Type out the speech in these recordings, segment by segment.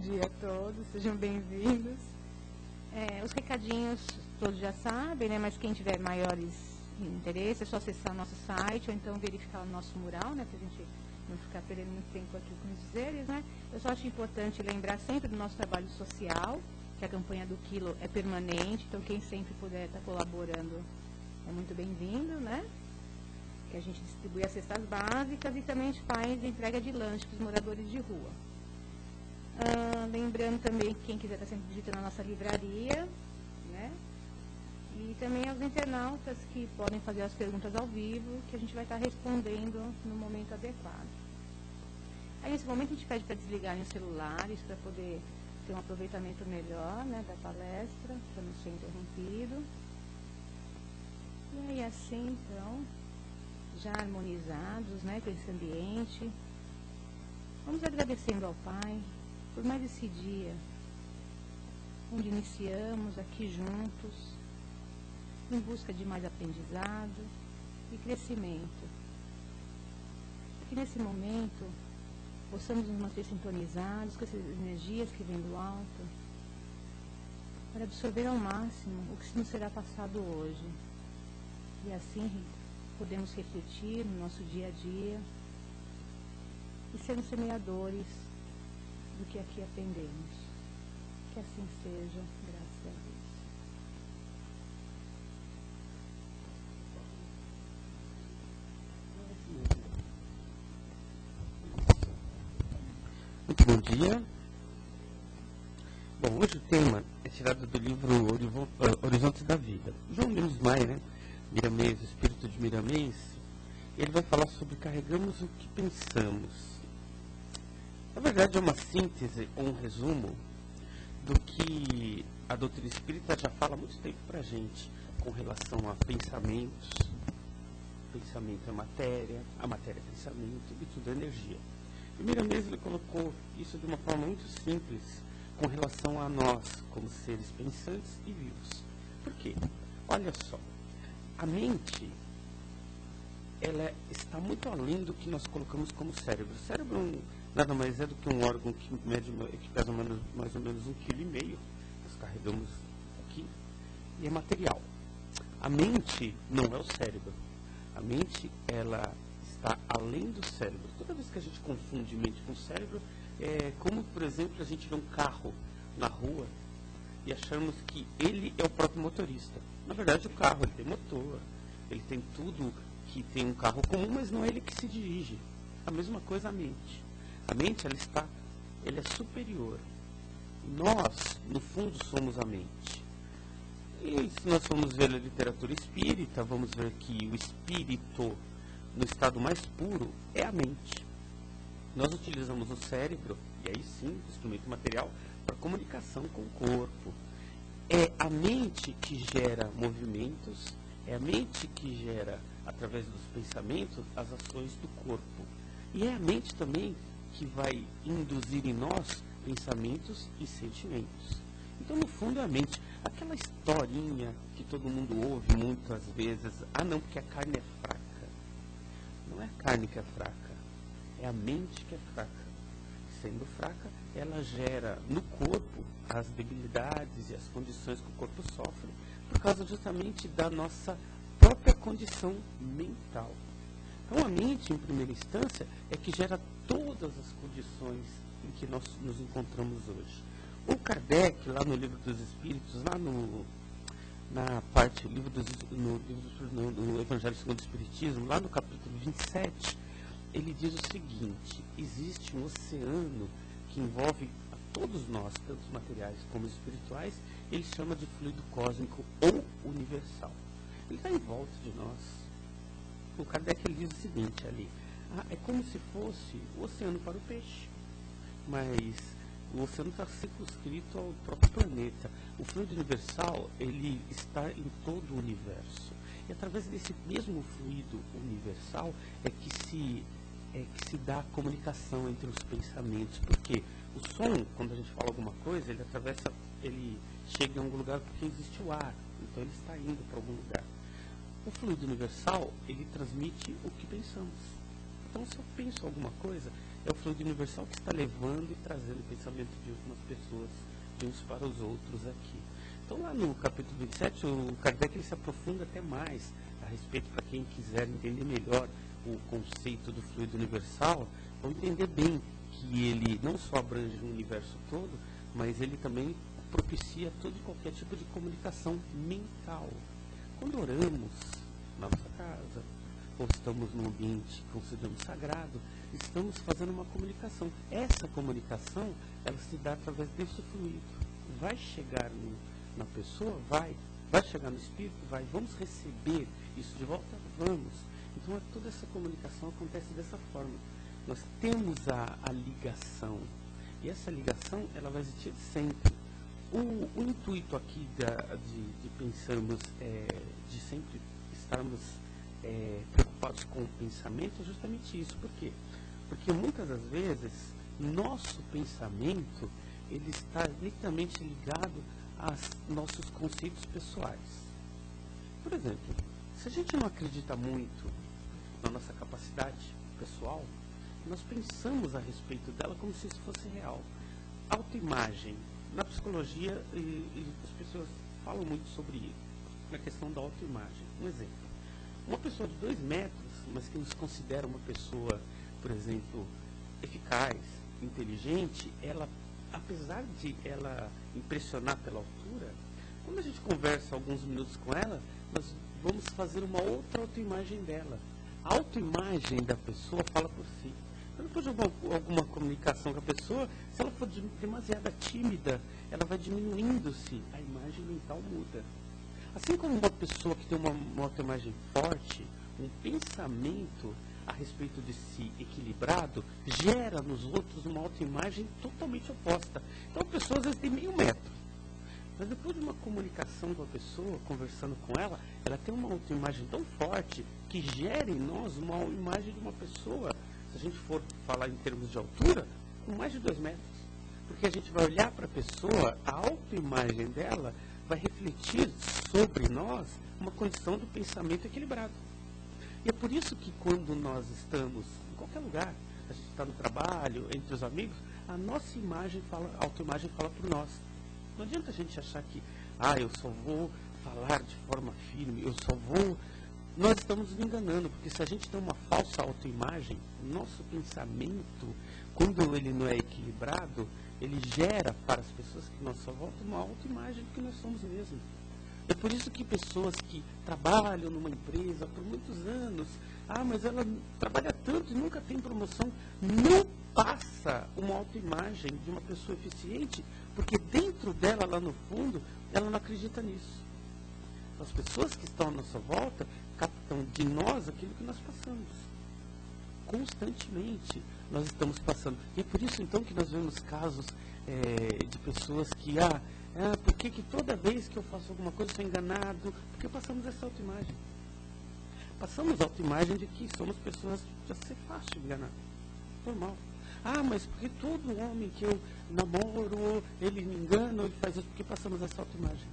dia a todos, sejam bem-vindos. Os recadinhos todos já sabem, né? Mas quem tiver maiores interesses é só acessar nosso site ou então verificar o nosso mural, né? Para a gente não ficar perdendo muito tempo aqui com os dizeres, né? Eu só acho importante lembrar sempre do nosso trabalho social, que a campanha do quilo é permanente, então quem sempre puder estar colaborando é muito bem-vindo, né? Que a gente distribui as cestas básicas e também a gente faz entrega de lanche para os moradores de rua. Lembrando também que quem quiser estar sempre visitando a nossa livraria, né? E também aos internautas que podem fazer as perguntas ao vivo, que a gente vai estar respondendo no momento adequado. Aí nesse momento a gente pede para desligarem os celulares para poder ter um aproveitamento melhor, né, da palestra, para não ser interrompido. E aí assim, então, já harmonizados, né, com esse ambiente, vamos agradecendo ao Pai por mais esse dia, onde iniciamos aqui juntos, em busca de mais aprendizado e crescimento. Que nesse momento possamos nos manter sintonizados com essas energias que vêm do alto, para absorver ao máximo o que nos será passado hoje. E assim podemos refletir no nosso dia a dia e sermos semeadores do que aqui aprendemos. Que assim seja, graças a Deus. Muito bom dia. Bom, hoje o tema é tirado do livro Horizontes da Vida. João Lemos Maia, né? Miramês, o espírito de Miramês, ele vai falar sobre carregamos o que pensamos. Na verdade é uma síntese ou um resumo do que a doutrina espírita já fala há muito tempo para a gente com relação a pensamentos. Pensamento é matéria, a matéria é pensamento e tudo é energia. E Miramês ele colocou isso de uma forma muito simples com relação a nós, como seres pensantes e vivos. Por quê? Olha só, a mente, ela está muito além do que nós colocamos como cérebro. O cérebro nada mais é do que um órgão que pesa mais ou menos 1,5 kg. Nós carregamos aqui e é material. A mente não é o cérebro. A mente, ela está além do cérebro. Toda vez que a gente confunde mente com cérebro, é como, por exemplo, a gente vê um carro na rua e achamos que ele é o próprio motorista. Na verdade, o carro ele tem motor, ele tem tudo que tem um carro comum, mas não é ele que se dirige. A mesma coisa a mente. A mente, ela é superior. Nós, no fundo, somos a mente. E se nós formos ver a literatura espírita, vamos ver que o espírito, no estado mais puro, é a mente. Nós utilizamos o cérebro, e aí sim, o instrumento material, para comunicação com o corpo. É a mente que gera movimentos, é a mente que gera, através dos pensamentos, as ações do corpo. E é a mente também que vai induzir em nós pensamentos e sentimentos. Então, no fundo, é a mente. Aquela historinha que todo mundo ouve muitas vezes, não, porque a carne é fraca. Não é a carne que é fraca, é a mente que é fraca. Sendo fraca, ela gera no corpo as debilidades e as condições que o corpo sofre por causa justamente da nossa própria condição mental. Então, a mente, em primeira instância, é que gera todas as condições em que nós nos encontramos hoje. O Kardec, lá no Livro dos Espíritos, lá na parte no Evangelho segundo o Espiritismo, lá no capítulo 27, ele diz o seguinte: existe um oceano que envolve a todos nós, tanto materiais como espirituais, ele chama de fluido cósmico ou universal. Ele está em volta de nós. O Kardec ele diz o seguinte ali: é como se fosse o oceano para o peixe, mas o oceano está circunscrito ao próprio planeta. O fluido universal, ele está em todo o universo. E através desse mesmo fluido universal é que se dá a comunicação entre os pensamentos. Porque o som, quando a gente fala alguma coisa, ele chega em algum lugar porque existe o ar. Então ele está indo para algum lugar. O fluido universal, ele transmite o que pensamos. Então, se eu penso alguma coisa, é o fluido universal que está levando e trazendo o pensamento de umas pessoas, de uns para os outros aqui. Então, lá no capítulo 27, o Kardec ele se aprofunda até mais a respeito, para quem quiser entender melhor o conceito do fluido universal, vão entender bem que ele não só abrange o universo todo, mas ele também propicia todo e qualquer tipo de comunicação mental. Quando oramos na nossa casa, ou estamos num ambiente que consideramos sagrado, estamos fazendo uma comunicação. Essa comunicação, ela se dá através desse fluido. Vai chegar na pessoa? Vai chegar no espírito? Vai. Vamos receber isso de volta? Vamos. Então, toda essa comunicação acontece dessa forma. Nós temos a ligação. E essa ligação, ela vai existir sempre. O intuito aqui de pensarmos, de sempre estarmos preocupados com o pensamento é justamente isso. Por quê? Porque muitas das vezes, nosso pensamento, ele está literalmente ligado aos nossos conceitos pessoais. Por exemplo, se a gente não acredita muito na nossa capacidade pessoal, nós pensamos a respeito dela como se isso fosse real. Autoimagem. Na psicologia, as pessoas falam muito sobre isso, na questão da autoimagem. Um exemplo. Uma pessoa de 2 metros, mas que nos considera uma pessoa, por exemplo, eficaz, inteligente, ela, apesar de ela impressionar pela altura, quando a gente conversa alguns minutos com ela, nós vamos fazer uma outra autoimagem dela. A autoimagem da pessoa fala por si. Então, depois de alguma comunicação com a pessoa, se ela for demasiado tímida, ela vai diminuindo-se, a imagem mental muda. Assim como uma pessoa que tem uma autoimagem forte, um pensamento a respeito de si equilibrado, gera nos outros uma autoimagem totalmente oposta. Então a pessoa às vezes tem meio metro, mas depois de uma comunicação com a pessoa, conversando com ela, ela tem uma autoimagem tão forte que gera em nós uma imagem de uma pessoa, se a gente for falar em termos de altura, com mais de 2 metros. Porque a gente vai olhar para a pessoa, a autoimagem dela vai refletir sobre nós uma condição do pensamento equilibrado. E é por isso que quando nós estamos em qualquer lugar, a gente está no trabalho, entre os amigos, a nossa imagem fala, a autoimagem fala por nós. Não adianta a gente achar que, eu só vou falar de forma firme, eu só vou... Nós estamos nos enganando, porque se a gente tem uma falsa autoimagem, nosso pensamento, quando ele não é equilibrado, ele gera para as pessoas que nós só volta uma autoimagem do que nós somos mesmos. É por isso que pessoas que trabalham numa empresa por muitos anos, mas ela trabalha tanto e nunca tem promoção, não passa uma autoimagem de uma pessoa eficiente, porque dentro dela, lá no fundo, ela não acredita nisso. As pessoas que estão à nossa volta captam de nós aquilo que nós passamos. Constantemente nós estamos passando. E é por isso então que nós vemos casos de pessoas que, por que toda vez que eu faço alguma coisa eu sou enganado? Porque passamos essa autoimagem. Passamos a autoimagem de que somos pessoas que já ser fácil de enganar. Normal. Mas porque todo homem que eu namoro, ele me engana, ele faz isso, porque passamos essa autoimagem.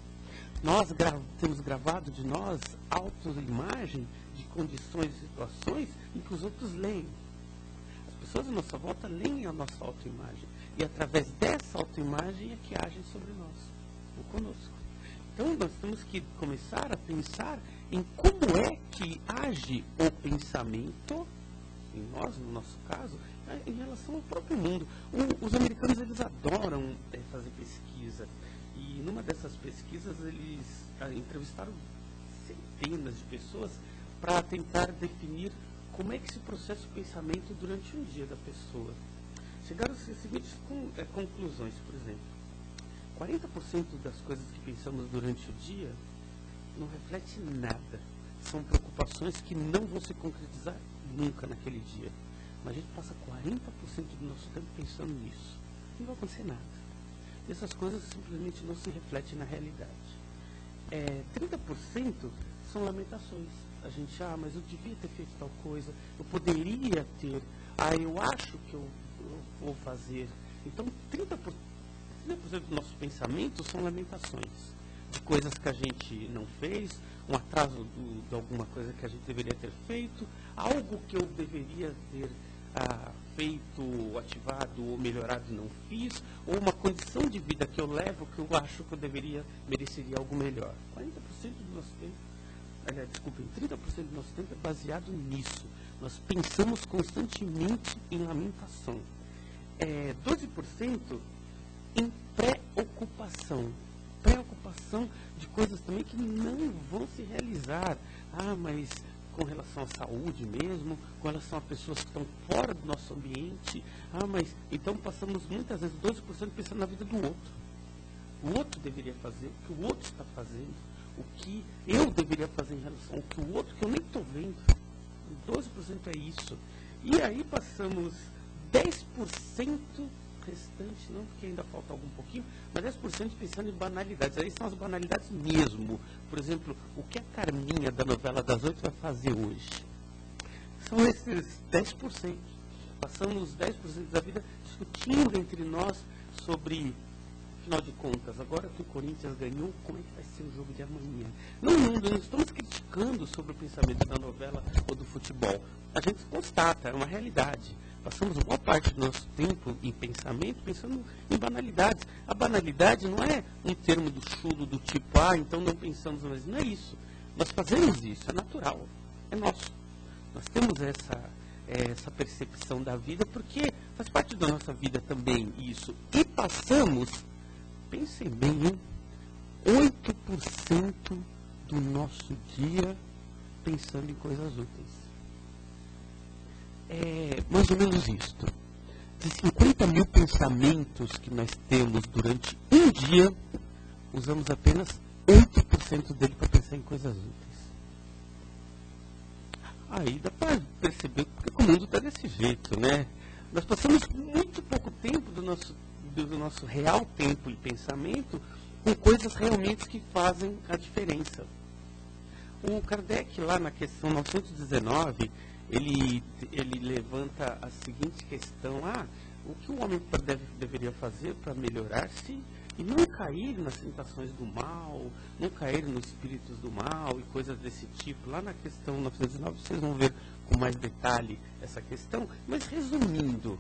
Nós temos gravado de nós autoimagem de condições e situações em que os outros leem. As pessoas à nossa volta leem a nossa autoimagem. E através dessa autoimagem é que agem sobre nós, ou conosco. Então nós temos que começar a pensar em como é que age o pensamento, em nós, no nosso caso, em relação ao próprio mundo. Os americanos, eles adoram fazer pesquisa. E numa dessas pesquisas, eles entrevistaram centenas de pessoas para tentar definir como é que se processa o pensamento durante um dia da pessoa. Chegaram às seguintes conclusões, por exemplo. 40% das coisas que pensamos durante o dia não reflete nada. São preocupações que não vão se concretizar nunca naquele dia. Mas a gente passa 40% do nosso tempo pensando nisso. Não vai acontecer nada. Essas coisas simplesmente não se refletem na realidade. 30% são lamentações. A gente, mas eu devia ter feito tal coisa, eu poderia ter, eu acho que eu vou fazer. Então, 30% do nosso pensamento são lamentações de coisas que a gente não fez, um atraso de alguma coisa que a gente deveria ter feito, algo que eu deveria ter feito, ativado ou melhorado e não fiz, ou uma condição de vida que eu levo que eu acho que eu mereceria algo melhor. 40% do nosso tempo, aliás, desculpem, 30% do nosso tempo é baseado nisso. Nós pensamos constantemente em lamentação. 12% em preocupação. Preocupação de coisas também que não vão se realizar. Mas com relação à saúde mesmo, com relação a pessoas que estão fora do nosso ambiente. Mas então passamos muitas vezes 12% pensando na vida do outro. O outro deveria fazer, o que o outro está fazendo, o que eu deveria fazer em relação ao que o outro, que eu nem estou vendo. 12% é isso. E aí passamos 10% restante, não porque ainda falta algum pouquinho, mas 10% pensando em banalidades. Aí são as banalidades mesmo. Por exemplo, o que a Carminha da novela das 8 vai fazer hoje? São esses 10%. Passamos 10% da vida discutindo entre nós sobre, afinal de contas, agora que o Corinthians ganhou, como é que vai ser o jogo de amanhã? Não estamos criticando sobre o pensamento da novela ou do futebol. A gente constata, é uma realidade. Passamos boa parte do nosso tempo em pensamento pensando em banalidades. A banalidade não é um termo do chulo do tipo, então não pensamos mais. Não é isso. Nós fazemos isso, é natural, é nosso. Nós temos essa percepção da vida porque faz parte da nossa vida também isso. E passamos, pensem bem, 8% do nosso dia pensando em coisas úteis. Mais ou menos isto. De 50 mil pensamentos que nós temos durante um dia, usamos apenas 8% dele para pensar em coisas úteis. Aí dá para perceber porque o mundo está desse jeito, né? Nós passamos muito pouco tempo do nosso real tempo e pensamento com coisas realmente que fazem a diferença. O Kardec, lá na questão 919, ele levanta a seguinte questão: o que o homem deveria fazer para melhorar-se e não cair nas tentações do mal, não cair nos espíritos do mal e coisas desse tipo. Lá na questão 919 vocês vão ver com mais detalhe essa questão, mas resumindo,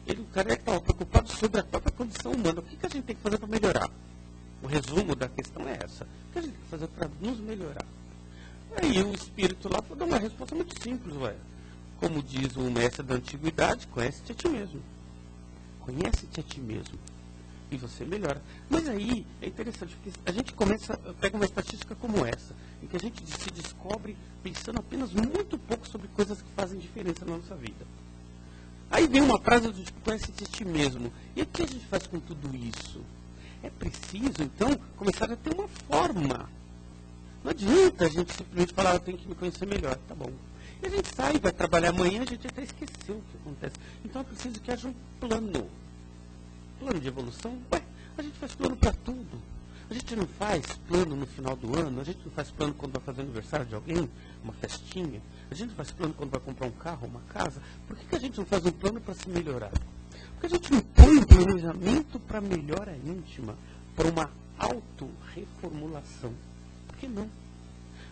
o Kardec estava preocupado sobre a própria condição humana. O que a gente tem que fazer para melhorar? O resumo da questão é essa: o que a gente tem que fazer para nos melhorar? Aí o espírito lá dá uma resposta muito simples, como diz o mestre da antiguidade: conhece-te a ti mesmo. Conhece-te a ti mesmo. E você melhora. Mas aí é interessante, porque a gente pega uma estatística como essa, em que a gente se descobre pensando apenas muito pouco sobre coisas que fazem diferença na nossa vida. Aí vem uma frase do tipo: conhece-te a ti mesmo. E o que a gente faz com tudo isso? É preciso, então, começar a ter uma forma. Não adianta a gente simplesmente falar: eu tenho que me conhecer melhor. Tá bom. E a gente sai, vai trabalhar amanhã, a gente até esqueceu o que acontece. Então é preciso que haja um plano. Plano de evolução? A gente faz plano para tudo. A gente não faz plano no final do ano, a gente não faz plano quando vai fazer aniversário de alguém, uma festinha, a gente não faz plano quando vai comprar um carro, uma casa. Por que a gente não faz um plano para se melhorar? Porque a gente não põe um planejamento para melhora íntima, para uma auto-reformulação. Por que não?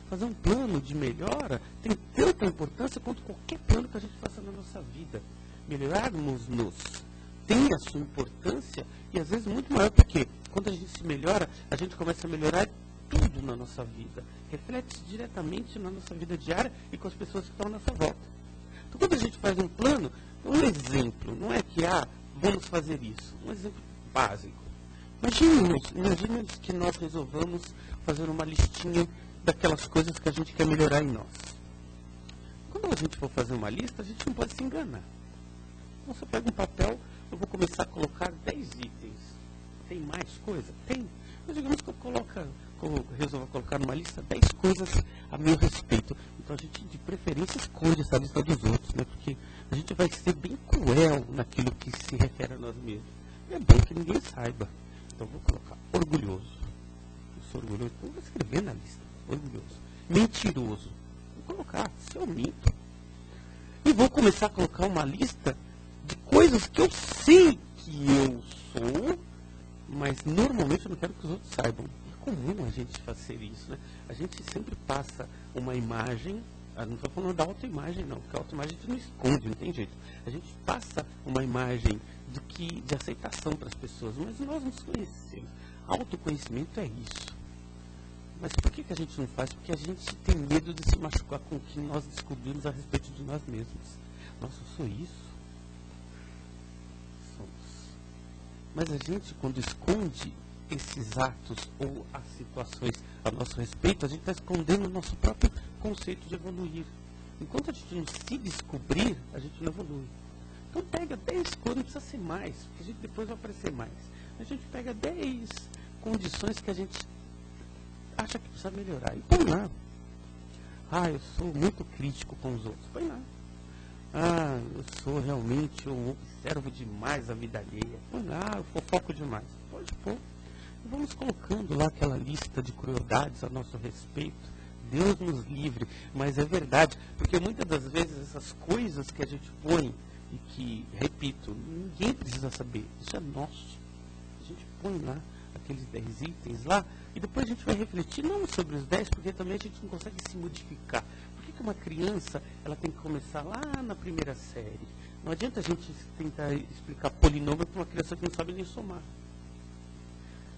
Fazer um plano de melhora tem tanta importância quanto qualquer plano que a gente faça na nossa vida. Melhorarmos-nos tem a sua importância e às vezes muito maior, porque quando a gente se melhora, a gente começa a melhorar tudo na nossa vida. Reflete diretamente na nossa vida diária e com as pessoas que estão à nossa volta. Então quando a gente faz um plano, um exemplo, não é que vamos fazer isso, um exemplo básico. Imaginemos que nós resolvamos fazer uma listinha daquelas coisas que a gente quer melhorar em nós. Quando a gente for fazer uma lista, a gente não pode se enganar. Então você pega um papel, eu vou começar a colocar 10 itens. Tem mais coisa? Tem. Mas digamos que eu resolvo colocar numa lista 10 coisas a meu respeito. Então a gente, de preferência, esconde essa lista dos outros, né? Porque a gente vai ser bem cruel naquilo que se refere a nós mesmos. E é bom que ninguém saiba. Então eu vou colocar orgulhoso. Eu sou orgulhoso, então eu vou escrever na lista. Orgulhoso. Mentiroso. Vou colocar, se eu minto. E vou começar a colocar uma lista de coisas que eu sei que eu sou, mas normalmente eu não quero que os outros saibam. É comum a gente fazer isso, né? A gente sempre passa uma imagem não estou falando da autoimagem, não, porque a autoimagem a gente não esconde, não tem jeito. A gente passa uma imagem de aceitação para as pessoas, mas nós nos conhecemos. Autoconhecimento é isso. Mas por que a gente não faz? Porque a gente tem medo de se machucar com o que nós descobrimos a respeito de nós mesmos. Nossa, eu sou isso? Somos. Mas a gente, quando esconde esses atos ou as situações a nosso respeito, a gente está escondendo o nosso próprio conceito de evoluir. Enquanto a gente não se descobrir, a gente não evolui. Então pega 10 coisas, não precisa ser mais, porque a gente depois vai aparecer mais. A gente pega 10 condições que a gente acha que precisa melhorar. E põe lá. Eu sou muito crítico com os outros. Põe lá. Eu sou realmente, eu observo demais a vida alheia. Põe lá, eu fofoco demais. Pode pôr. E vamos colocando lá aquela lista de crueldades a nosso respeito. Deus nos livre. Mas é verdade, porque muitas das vezes essas coisas que a gente põe e que, repito, ninguém precisa saber. Isso é nosso. A gente põe lá aqueles 10 itens lá, e depois a gente vai refletir não sobre os 10, porque também a gente não consegue se modificar. Por que uma criança ela tem que começar lá na primeira série? Não adianta a gente tentar explicar polinômio para uma criança que não sabe nem somar.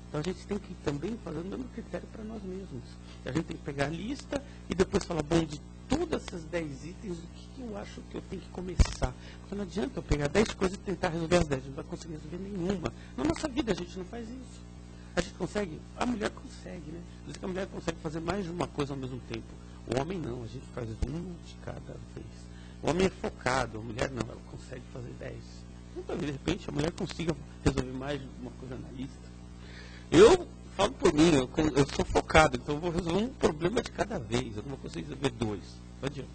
Então a gente tem que também fazer o mesmo critério para nós mesmos. A gente tem que pegar a lista e depois falar, bom, de todas essas 10 itens, o que eu acho que eu tenho que começar? Porque não adianta eu pegar 10 coisas e tentar resolver as 10, a gente não vai conseguir resolver nenhuma. Na nossa vida a gente não faz isso. A gente consegue? A mulher consegue, né? Diz que a mulher consegue fazer mais de uma coisa ao mesmo tempo. O homem não, a gente faz uma de cada vez. O homem é focado, a mulher não, ela consegue fazer 10. Então, de repente, a mulher consiga resolver mais de uma coisa na lista. Eu falo por mim, eu sou focado, então eu vou resolver um problema de cada vez. Eu não vou conseguir resolver 2. Não adianta.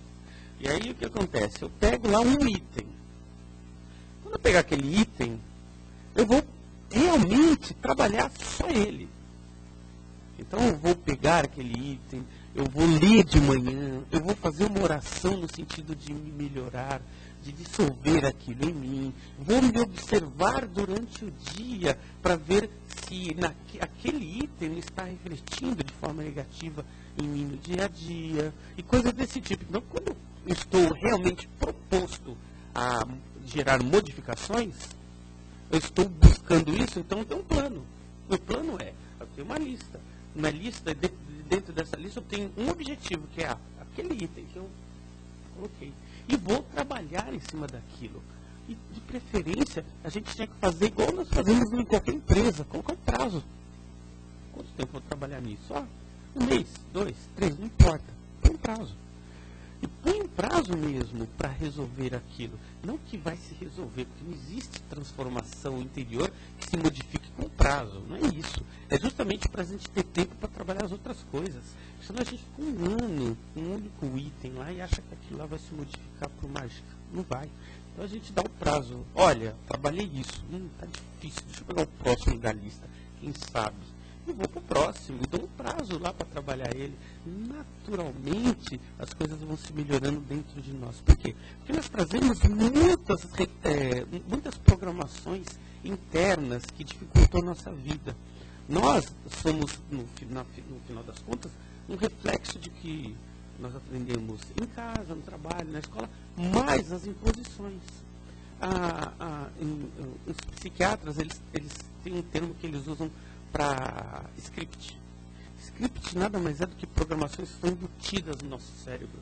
E aí o que acontece? Eu pego lá um item. Quando eu pegar aquele item, eu vou realmente trabalhar só ele. Então eu vou pegar aquele item, eu vou ler de manhã, eu vou fazer uma oração no sentido de me melhorar, de dissolver aquilo em mim, vou me observar durante o dia para ver se aquele item está refletindo de forma negativa em mim no dia a dia, e coisas desse tipo. Então, quando eu estou realmente proposto a gerar modificações, eu estou buscando isso, então tem um plano. O plano é, eu tenho uma lista. Uma lista, dentro dessa lista eu tenho um objetivo, que é aquele item que eu coloquei. E vou trabalhar em cima daquilo. E, de preferência, a gente tinha que fazer igual nós fazemos em qualquer empresa, colocar um prazo. Quanto tempo eu vou trabalhar nisso? 1 mês, 2, 3, não importa. Põe um prazo. E põe um prazo mesmo para resolver aquilo. Não que vai se resolver, porque não existe transformação interior que se modifique com prazo. Não é isso. É justamente para a gente ter tempo para trabalhar as outras coisas. Senão a gente fica um ano com um único item lá e acha que aquilo lá vai se modificar por mágica. Não vai. Então a gente dá um prazo. Olha, trabalhei isso. Tá difícil. Deixa eu pegar o próximo da lista. Quem sabe? E vou para o próximo, e dou um prazo lá para trabalhar ele. Naturalmente, as coisas vão se melhorando dentro de nós. Por quê? Porque nós trazemos muitas programações internas que dificultam a nossa vida. Nós somos, no final das contas, um reflexo de que nós aprendemos em casa, no trabalho, na escola, mais as imposições. Os psiquiatras, eles têm um termo que eles usam para script. Script nada mais é do que programações que estão embutidas no nosso cérebro.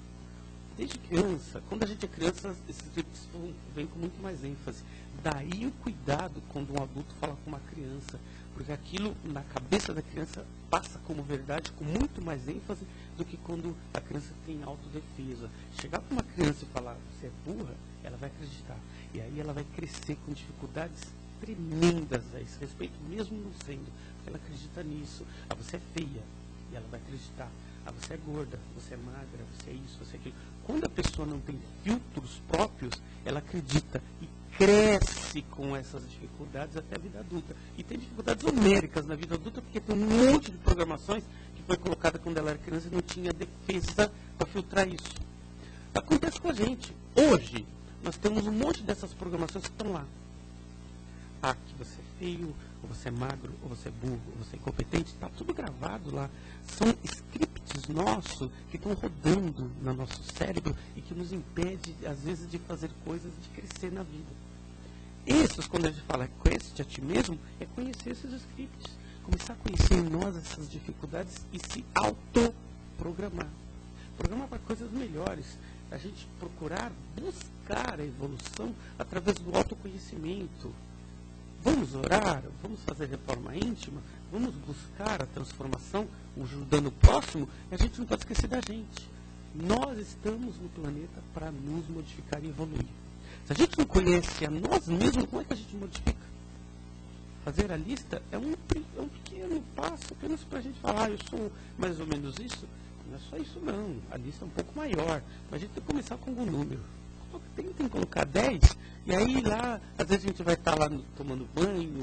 Desde criança, quando a gente é criança, esses scripts vêm com muito mais ênfase. Daí o cuidado quando um adulto fala com uma criança, porque aquilo na cabeça da criança passa como verdade com muito mais ênfase do que quando a criança tem autodefesa. Chegar para uma criança e falar, você é burra, ela vai acreditar. E aí ela vai crescer com dificuldades tremendas a esse respeito, mesmo não sendo, porque ela acredita nisso. Você é feia, e ela vai acreditar. Você é gorda, você é magra, você é isso, você é aquilo. Quando a pessoa não tem filtros próprios, ela acredita e cresce com essas dificuldades até a vida adulta. E tem dificuldades homéricas na vida adulta, porque tem um monte de programações que foi colocada quando ela era criança e não tinha defesa para filtrar isso. Acontece com a gente. Hoje, nós temos um monte dessas programações que estão lá. Que você é feio, ou você é magro, ou você é burro, ou você é incompetente, está tudo gravado lá. São scripts scripts nossos que estão rodando no nosso cérebro e que nos impede, às vezes, de fazer coisas, de crescer na vida. Esses, quando a gente fala conhece-te a ti mesmo, é conhecer esses scripts. Começar a conhecer em nós essas dificuldades e se autoprogramar. Programar para coisas melhores. A gente procurar buscar a evolução através do autoconhecimento. Vamos orar, vamos fazer reforma íntima, vamos buscar a transformação, ajudando o próximo, e a gente não pode esquecer da gente. Nós estamos no planeta para nos modificar e evoluir. Se a gente não conhece a nós mesmos, como é que a gente modifica? Fazer a lista é um pequeno passo, apenas para a gente falar, eu sou mais ou menos isso. Não é só isso não, a lista é um pouco maior, mas a gente tem que começar com algum número. Tentem colocar 10, e aí lá, às vezes a gente vai estar lá tomando banho,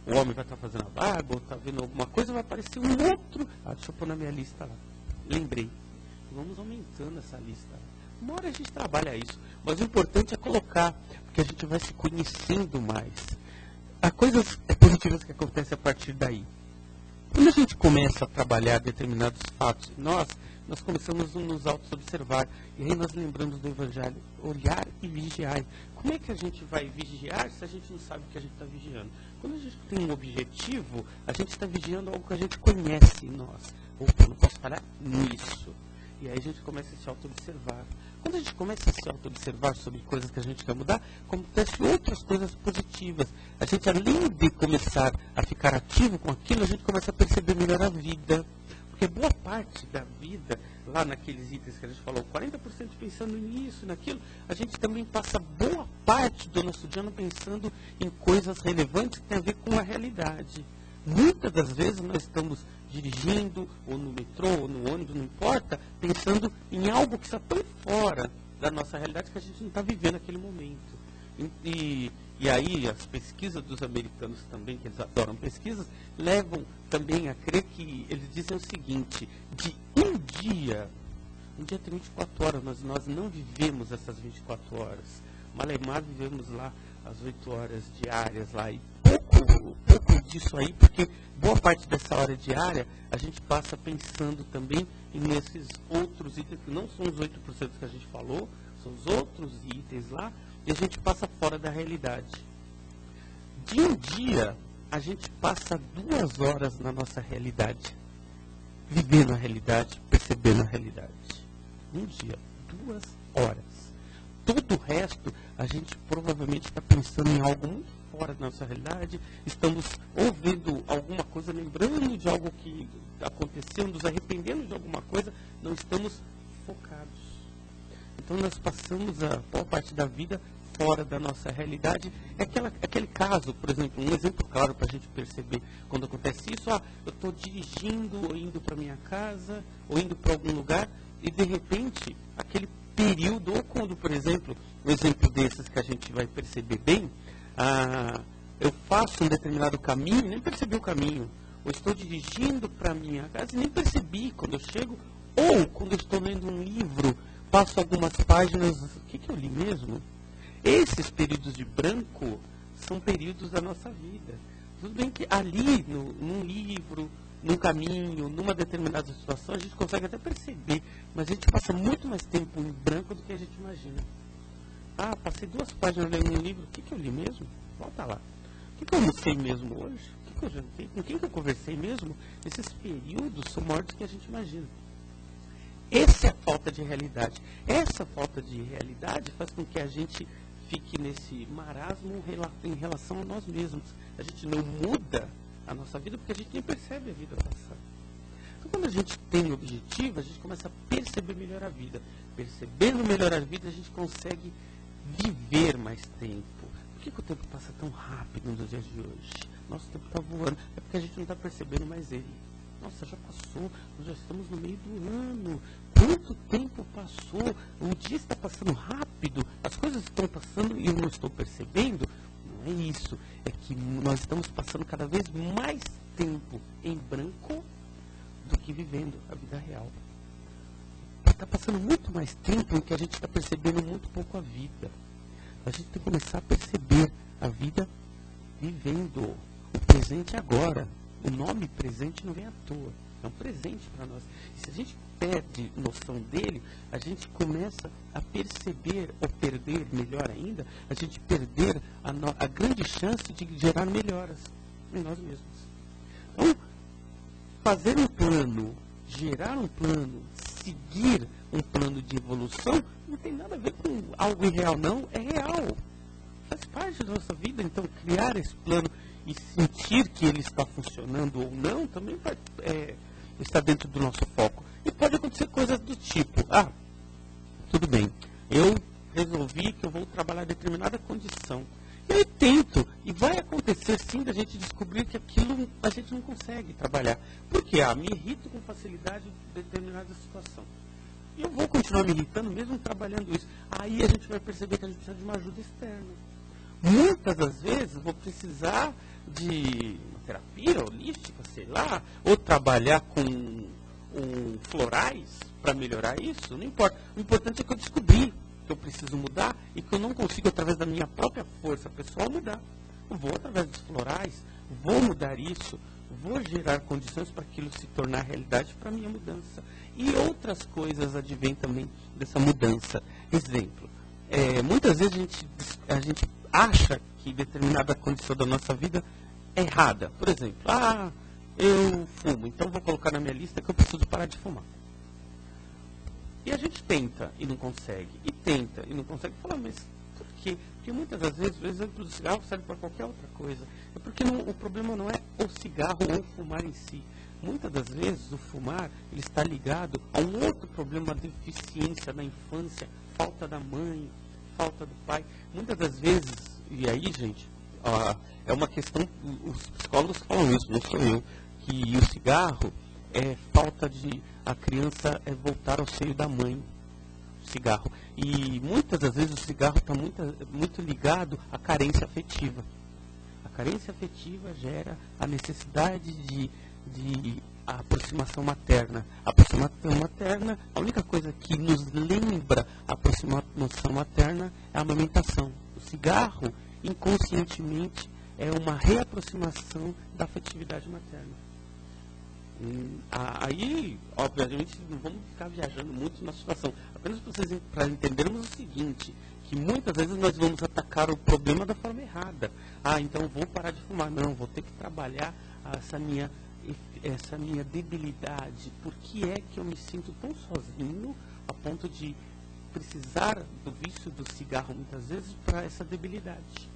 o homem vai estar fazendo a barba, ou está vendo alguma coisa, vai aparecer um outro. Deixa eu pôr na minha lista lá. Lembrei. Vamos aumentando essa lista. Uma hora a gente trabalha isso, mas o importante é colocar, porque a gente vai se conhecendo mais. Há coisas positivas que acontecem a partir daí. Quando a gente começa a trabalhar determinados fatos em nós começamos a nos auto-observar. E aí nós lembramos do Evangelho, olhar e vigiar. Como é que a gente vai vigiar se a gente não sabe o que a gente está vigiando? Quando a gente tem um objetivo, a gente está vigiando algo que a gente conhece em nós. Opa, eu não posso falhar nisso. E aí a gente começa a se auto-observar. Quando a gente começa a se auto-observar sobre coisas que a gente quer mudar, acontecem outras coisas positivas. A gente, além de começar a ficar ativo com aquilo, a gente começa a perceber melhor a vida. Porque boa parte da vida, lá naqueles itens que a gente falou, 40% pensando nisso, naquilo, a gente também passa boa parte do nosso dia pensando em coisas relevantes que têm a ver com a realidade. Muitas das vezes nós estamos dirigindo, ou no metrô, ou no ônibus, não importa, pensando em algo que está tão fora da nossa realidade que a gente não está vivendo naquele momento. E aí as pesquisas dos americanos também, que eles adoram pesquisas, levam também a crer que eles dizem o seguinte, de um dia tem 24 horas, mas nós não vivemos essas 24 horas. Malemar vivemos lá as 8 horas diárias lá, e pouco disso aí, porque boa parte dessa hora diária a gente passa pensando também nesses outros itens, que não são os 8% que a gente falou, são os outros itens lá, e a gente passa fora da realidade. De um dia, a gente passa 2 horas na nossa realidade, vivendo a realidade, percebendo a realidade. Um dia, 2 horas. Todo o resto, a gente provavelmente está pensando em algo muito fora da nossa realidade, estamos ouvindo alguma coisa, lembrando de algo que aconteceu, nos arrependendo de alguma coisa, não estamos focados. Então nós passamos a boa parte da vida fora da nossa realidade. É aquele caso, por exemplo, um exemplo claro para a gente perceber quando acontece isso, eu estou dirigindo, ou indo para minha casa, ou indo para algum lugar, e de repente, aquele período, ou quando, por exemplo, um exemplo desses que a gente vai perceber bem, eu faço um determinado caminho, nem percebi o caminho, ou estou dirigindo para minha casa e nem percebi quando eu chego, ou quando eu estou lendo um livro, passo algumas páginas, o que eu li mesmo? Esses períodos de branco são períodos da nossa vida. Tudo bem que ali, num livro, num caminho, numa determinada situação, a gente consegue até perceber, mas a gente passa muito mais tempo em branco do que a gente imagina. Passei 2 páginas lendo um livro, o que eu li mesmo? Volta lá. O que eu almocei mesmo hoje? O que eu jantei? Com quem que eu conversei mesmo? Esses períodos são maiores do que a gente imagina. Essa é a falta de realidade. Essa falta de realidade faz com que a gente fique nesse marasmo em relação a nós mesmos. A gente não muda a nossa vida porque a gente nem percebe a vida passar. Então, quando a gente tem um objetivo, a gente começa a perceber melhor a vida. Percebendo melhor a vida, a gente consegue viver mais tempo. Por que o tempo passa tão rápido nos dias de hoje? Nosso tempo está voando. É porque a gente não está percebendo mais ele. Nossa, já passou, nós já estamos no meio do ano. Quanto tempo passou? O dia está passando rápido, as coisas estão passando e eu não estou percebendo. Não é isso, é que nós estamos passando cada vez mais tempo em branco do que vivendo a vida real. Está passando muito mais tempo em que a gente está percebendo muito pouco a vida. A gente tem que começar a perceber a vida vivendo o presente agora. O nome presente não vem à toa. É um presente para nós. E se a gente perde noção dele, a gente começa a perceber, ou perder, melhor ainda, a gente perder a grande chance de gerar melhoras em nós mesmos. Então, fazer um plano, gerar um plano, seguir um plano de evolução, não tem nada a ver com algo irreal, não. É real. Faz parte da nossa vida. Então, criar esse plano e sentir que ele está funcionando ou não, também está dentro do nosso foco. E pode acontecer coisas do tipo, tudo bem, eu resolvi que eu vou trabalhar em determinada condição. E aí tento, e vai acontecer sim da gente descobrir que aquilo a gente não consegue trabalhar. Por quê? Me irrito com facilidade em determinada situação. E eu vou continuar me irritando mesmo trabalhando isso. Aí a gente vai perceber que a gente precisa de uma ajuda externa. Muitas das vezes vou precisar de uma terapia holística, sei lá, ou trabalhar com florais para melhorar isso, não importa. O importante é que eu descobri que eu preciso mudar e que eu não consigo, através da minha própria força pessoal, mudar. Eu vou através dos florais, vou mudar isso, vou gerar condições para aquilo se tornar realidade para a minha mudança. E outras coisas advêm também dessa mudança. Exemplo, muitas vezes a gente acha que determinada condição da nossa vida é errada. Por exemplo, eu fumo, então vou colocar na minha lista que eu preciso parar de fumar. E a gente tenta e não consegue, e tenta e não consegue. Fala, mas por quê? Porque muitas das vezes, o exemplo do cigarro serve para qualquer outra coisa. É porque o problema não é o cigarro ou o fumar em si. Muitas das vezes o fumar ele está ligado a um outro problema, de deficiência na infância, falta da mãe, falta do pai. Muitas das vezes, e aí, gente, é uma questão, os psicólogos falam isso, não sou eu, que o cigarro é falta de a criança voltar ao seio da mãe, o cigarro. E muitas das vezes o cigarro está muito ligado à carência afetiva. A carência afetiva gera a necessidade de aproximação materna. A aproximação materna, a única coisa que nos lembra a aproximação materna é a amamentação. O cigarro, inconscientemente, é uma reaproximação da afetividade materna. Aí, obviamente, não vamos ficar viajando muito na situação. Apenas para entendermos o seguinte, que muitas vezes nós vamos atacar o problema da forma errada. Então vou parar de fumar. Não, vou ter que trabalhar essa minha debilidade. Por que é que eu me sinto tão sozinho a ponto de precisar do vício do cigarro muitas vezes para essa debilidade?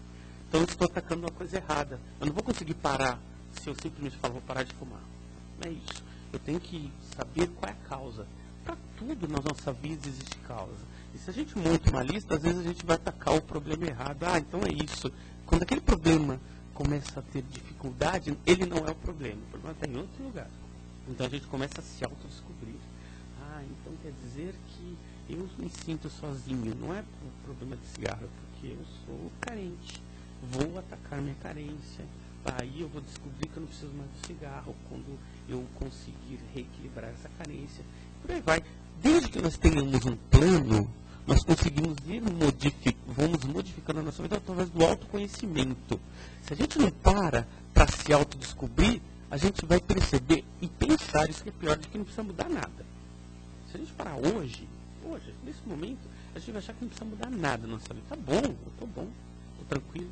Então eu estou atacando uma coisa errada. Eu não vou conseguir parar se eu simplesmente falar, vou parar de fumar. Não é isso. Eu tenho que saber qual é a causa. Para tudo na nossa vida existe causa. E se a gente monta uma lista, às vezes a gente vai atacar o problema errado. Então é isso. Quando aquele problema começa a ter dificuldade, ele não é o problema. O problema está em outro lugar. Então a gente começa a se autodescobrir. Então quer dizer que eu me sinto sozinho. Não é o problema de cigarro, é porque eu sou carente. Vou atacar minha carência. Aí eu vou descobrir que eu não preciso mais do cigarro quando eu conseguir reequilibrar essa carência. Por aí vai. Desde que nós tenhamos um plano, nós conseguimos vamos modificando a nossa vida através do autoconhecimento. Se a gente não para se autodescobrir, a gente vai perceber e pensar, isso que é pior, de que não precisa mudar nada. Se a gente parar hoje, nesse momento, a gente vai achar que não precisa mudar nada na nossa vida. Tá bom, eu tô bom, tô tranquilo.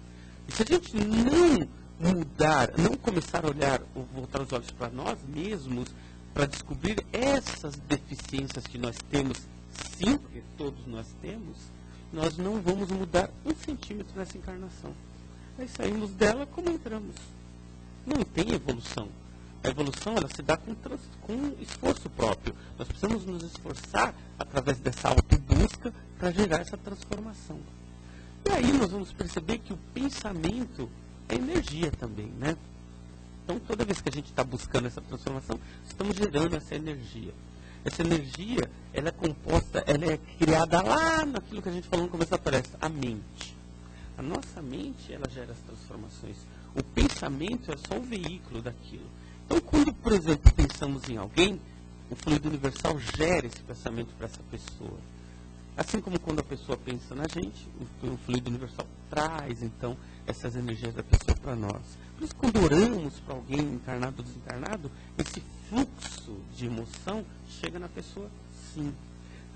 E se a gente não mudar, não começar a olhar, ou voltar os olhos para nós mesmos, para descobrir essas deficiências que nós temos, sim, porque todos nós temos, nós não vamos mudar 1 centímetro nessa encarnação. Aí saímos dela como entramos. Não tem evolução. A evolução ela se dá com esforço próprio. Nós precisamos nos esforçar através dessa autobusca para gerar essa transformação. E aí nós vamos perceber que o pensamento é energia também, né? Então, toda vez que a gente está buscando essa transformação, estamos gerando essa energia. Essa energia, ela é composta, ela é criada lá naquilo que a gente falou no começo da palestra, a mente. A nossa mente, ela gera as transformações. O pensamento é só o veículo daquilo. Então, quando, por exemplo, pensamos em alguém, o fluido universal gera esse pensamento para essa pessoa. Assim como quando a pessoa pensa na gente, o fluido universal traz, então, essas energias da pessoa para nós. Por isso, quando oramos para alguém encarnado ou desencarnado, esse fluxo de emoção chega na pessoa, sim.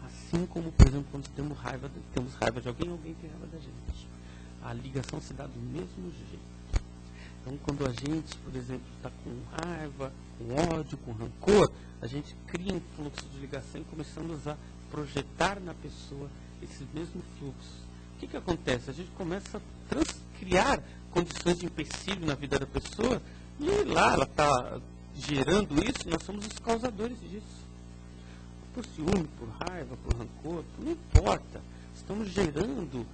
Assim como, por exemplo, quando temos raiva de alguém, alguém tem raiva da gente. A ligação se dá do mesmo jeito. Então, quando a gente, por exemplo, está com raiva, com ódio, com rancor, a gente cria um fluxo de ligação e começamos a projetar na pessoa esse mesmo fluxo. O que acontece? A gente começa a criar condições de empecilho na vida da pessoa e lá ela está gerando isso, nós somos os causadores disso. Por ciúme, por raiva, por rancor, não importa. Estamos gerando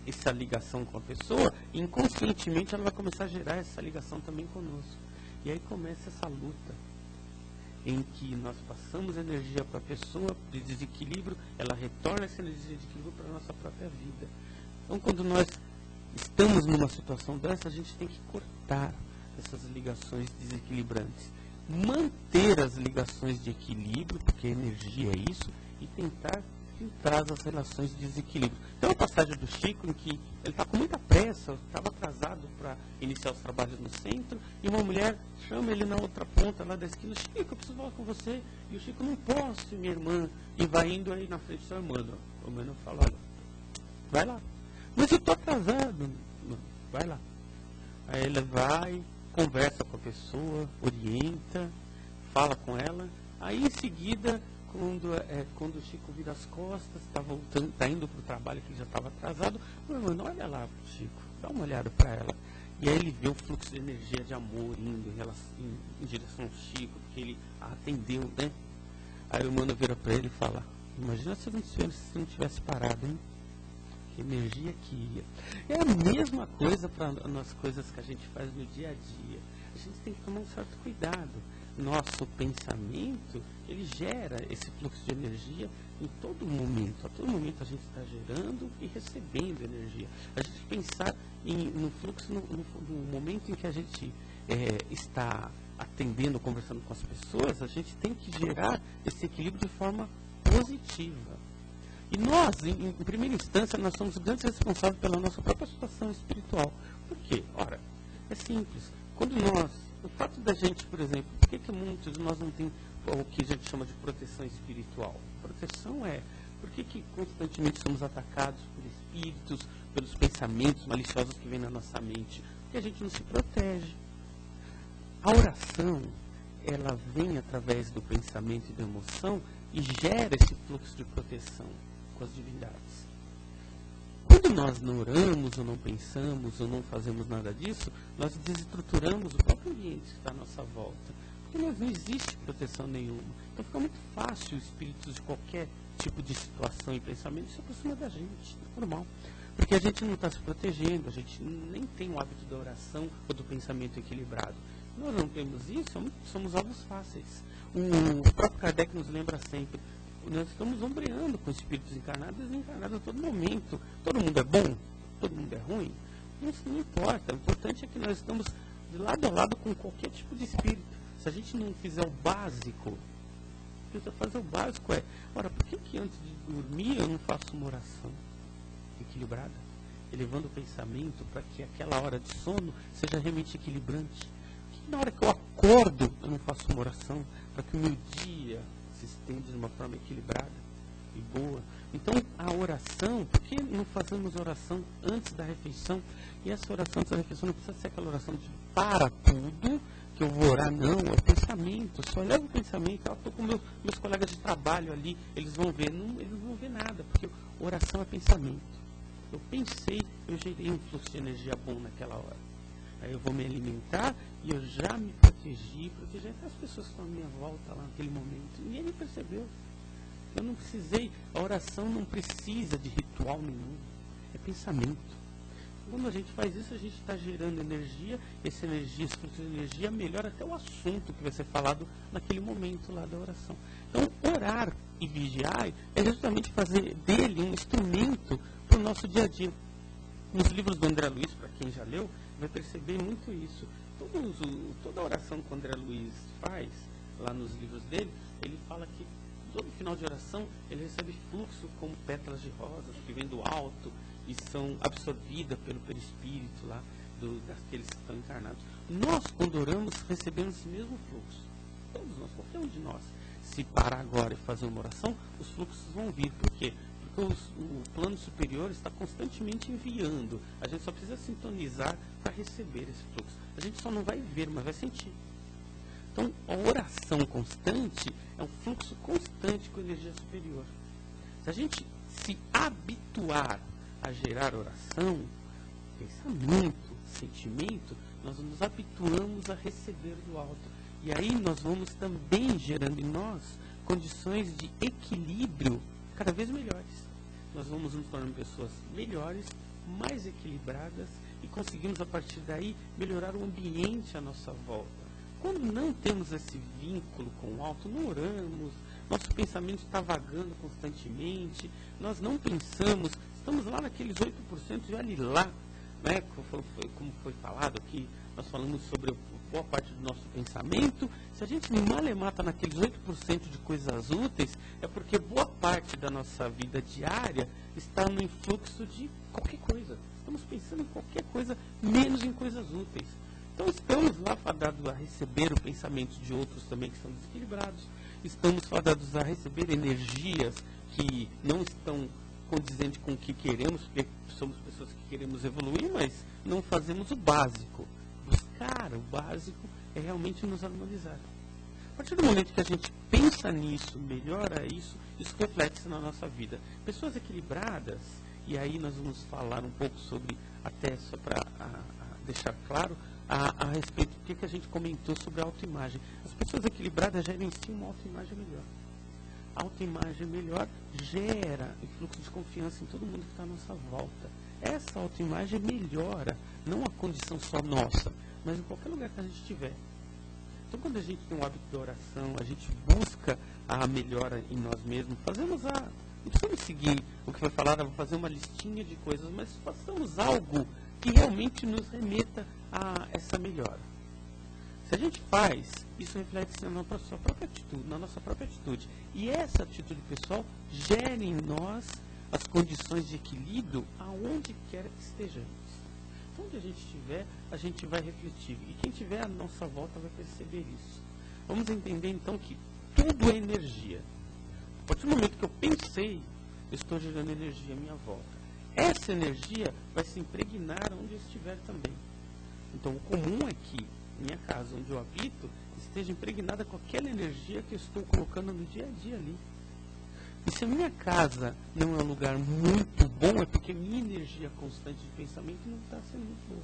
essa ligação com a pessoa e inconscientemente ela vai começar a gerar essa ligação também conosco. E aí começa essa luta em que nós passamos energia para a pessoa de desequilíbrio, ela retorna essa energia de desequilíbrio para a nossa própria vida. Então, quando nós estamos numa situação dessa, a gente tem que cortar essas ligações desequilibrantes. Manter as ligações de equilíbrio, porque a energia é isso, e tentar filtrar as relações de desequilíbrio. Tem uma passagem do Chico em que ele está com muita pressa, estava atrasado para iniciar os trabalhos no centro, e uma mulher chama ele na outra ponta lá da esquina: Chico, eu preciso falar com você. E o Chico: não posso, minha irmã. E vai indo aí na frente da irmã. O menino fala: olha, vai lá. Mas eu estou atrasado. Não, vai lá. Aí ele vai, conversa com a pessoa, orienta, fala com ela. Aí em seguida, quando o Chico vira as costas, está indo para o trabalho, que ele já estava atrasado, o irmão: olha lá, Chico, dá uma olhada para ela. E aí ele vê o fluxo de energia de amor indo em direção ao Chico, porque ele a atendeu, né? Aí o irmão vira para ele e fala: imagina se não tivesse parado, hein? Que energia que ia. É a mesma coisa para as coisas que a gente faz no dia a dia. A gente tem que tomar um certo cuidado. Nosso pensamento, ele gera esse fluxo de energia em todo momento. A todo momento a gente está gerando e recebendo energia. A gente pensar no fluxo no momento em que a gente está atendendo, conversando com as pessoas, a gente tem que gerar esse equilíbrio de forma positiva. E nós, em primeira instância, nós somos grandes responsáveis pela nossa própria situação espiritual. Por quê? Ora, é simples. O fato da gente, por exemplo, por que muitos de nós não têm o que a gente chama de proteção espiritual? Proteção por que constantemente somos atacados por espíritos, pelos pensamentos maliciosos que vêm na nossa mente? Porque a gente não se protege. A oração, ela vem através do pensamento e da emoção e gera esse fluxo de proteção com as divindades. Quando nós não oramos, ou não pensamos, ou não fazemos nada disso, nós desestruturamos o próprio ambiente que está à nossa volta. Porque não existe proteção nenhuma. Então fica muito fácil espíritos de qualquer tipo de situação e pensamento se aproximar da gente. É normal. Porque a gente não está se protegendo, a gente nem tem o hábito da oração ou do pensamento equilibrado. Nós não temos isso, somos alvos fáceis. O próprio Kardec nos lembra sempre: nós estamos ombreando com espíritos encarnados e desencarnados a todo momento. Todo mundo é bom? Todo mundo é ruim? Isso não importa. O importante é que nós estamos de lado a lado com qualquer tipo de espírito. Se a gente não fizer o básico, precisa fazer o básico ora, por que antes de dormir eu não faço uma oração equilibrada? Elevando o pensamento para que aquela hora de sono seja realmente equilibrante. Que na hora que eu acordo eu não faço uma oração para que o meu dia se estende de uma forma equilibrada e boa. Então, a oração, por que não fazemos oração antes da refeição? E essa oração antes da refeição não precisa ser aquela oração de para tudo, que eu vou orar, não, é pensamento. Só levo o pensamento, eu estou com meus colegas de trabalho ali, eles vão ver. Não, eles não vão ver nada, porque oração é pensamento. Eu pensei, eu gerei um fluxo de energia bom naquela hora. Aí eu vou me alimentar e eu já me protegi até as pessoas que estão à minha volta lá naquele momento. Ninguém me percebeu. Eu não precisei, a oração não precisa de ritual nenhum. É pensamento. Quando a gente faz isso, a gente está gerando energia, essa energia, esse fluxo de energia melhora até o assunto que vai ser falado naquele momento lá da oração. Então, orar e vigiar é justamente fazer dele um instrumento para o nosso dia a dia. Nos livros do André Luiz, para quem já leu, vai perceber muito isso. Toda a oração que o André Luiz faz, lá nos livros dele, ele fala que todo final de oração, ele recebe fluxo como pétalas de rosas que vêm do alto e são absorvidas pelo perispírito lá daqueles que estão encarnados. Nós, quando oramos, recebemos esse mesmo fluxo. Todos nós, qualquer um de nós. Se parar agora e fazer uma oração, os fluxos vão vir. Por quê? Porque o plano superior está constantemente enviando. A gente só precisa sintonizar para receber esse fluxo. A gente só não vai ver, mas vai sentir. Então, a oração constante é um fluxo constante com energia superior. Se a gente se habituar a gerar oração, pensamento, sentimento, nós nos habituamos a receber do alto. E aí nós vamos também gerando em nós condições de equilíbrio cada vez melhores. Nós vamos nos tornando pessoas melhores, mais equilibradas e conseguimos a partir daí melhorar o ambiente à nossa volta. Quando não temos esse vínculo com o alto, não oramos, nosso pensamento está vagando constantemente, nós não pensamos, estamos lá naqueles 8% e olhe lá, né, como foi falado aqui, nós falamos sobre boa parte do nosso pensamento. Se a gente mata naqueles 8% de coisas úteis, é porque boa parte da nossa vida diária está no influxo de qualquer coisa. Estamos pensando em qualquer coisa, menos em coisas úteis. Então estamos lá fadados a receber o pensamento de outros também que estão desequilibrados. Estamos fadados a receber energias que não estão condizentes com o que queremos, porque somos pessoas que queremos evoluir, mas não fazemos o básico. Buscar o básico é realmente nos harmonizar. A partir do momento que a gente pensa nisso, melhora isso, isso reflete na nossa vida. Pessoas equilibradas, e aí nós vamos falar um pouco sobre, até só para deixar claro, a respeito do que a gente comentou sobre a autoimagem. As pessoas equilibradas geram em si uma autoimagem melhor. A autoimagem melhor gera fluxo de confiança em todo mundo que está à nossa volta. Essa autoimagem melhora, não a condição só nossa, mas em qualquer lugar que a gente estiver. Então, quando a gente tem um hábito de oração, a gente busca a melhora em nós mesmos, não precisamos seguir o que foi falado, vou fazer uma listinha de coisas, mas façamos algo que realmente nos remeta a essa melhora. Se a gente faz, isso reflete na nossa própria atitude. E essa atitude pessoal gera em nós as condições de equilíbrio aonde quer que estejamos. Então, onde a gente estiver, a gente vai refletir. E quem estiver à nossa volta vai perceber isso. Vamos entender então que tudo é energia. A partir do momento que eu pensei, eu estou gerando energia à minha volta. Essa energia vai se impregnar onde eu estiver também. Então, o comum é que minha casa, onde eu habito, esteja impregnada com aquela energia que eu estou colocando no dia a dia ali. E se a minha casa não é um lugar muito bom, é porque a minha energia constante de pensamento não está sendo muito boa.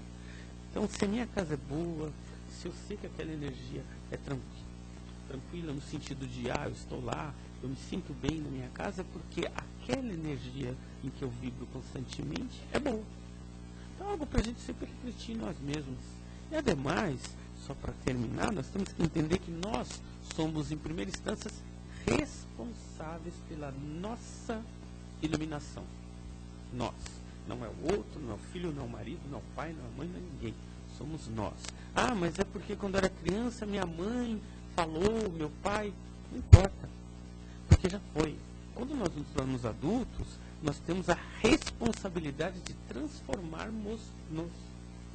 Então, se a minha casa é boa, se eu sei que aquela energia é tranquila no sentido de, eu estou lá, eu me sinto bem na minha casa, é porque aquela energia em que eu vibro constantemente é boa. Então, é algo para a gente sempre refletir em nós mesmos. E ademais, só para terminar, nós temos que entender que nós somos, em primeira instância, responsáveis pela nossa iluminação. Nós. Não é o outro, não é o filho, não é o marido, não é o pai, não é a mãe, não é ninguém. Somos nós. Mas é porque quando eu era criança, minha mãe falou, meu pai. Não importa. Porque já foi. Quando nós nos tornamos adultos, nós temos a responsabilidade de transformarmos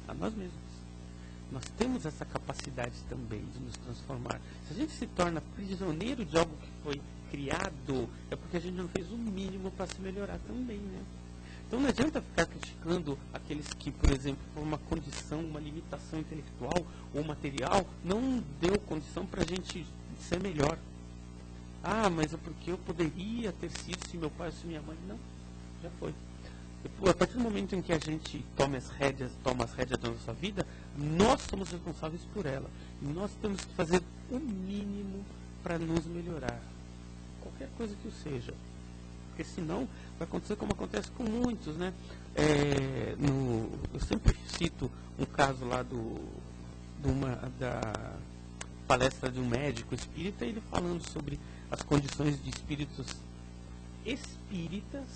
a nós mesmos. Nós temos essa capacidade também de nos transformar. Se a gente se torna prisioneiro de algo que foi criado, é porque a gente não fez o mínimo para se melhorar também, né? Então não adianta ficar criticando aqueles que, por exemplo, por uma condição, uma limitação intelectual ou material, não deu condição para a gente ser melhor. Mas é porque eu poderia ter sido se meu pai ou se minha mãe. Não, já foi. A partir do momento em que a gente toma as rédeas da nossa vida, nós somos responsáveis por ela. E nós temos que fazer o mínimo para nos melhorar. Qualquer coisa que o seja. Porque senão vai acontecer como acontece com muitos, né? Eu sempre cito um caso lá da palestra de um médico espírita, ele falando sobre as condições de espíritos espíritas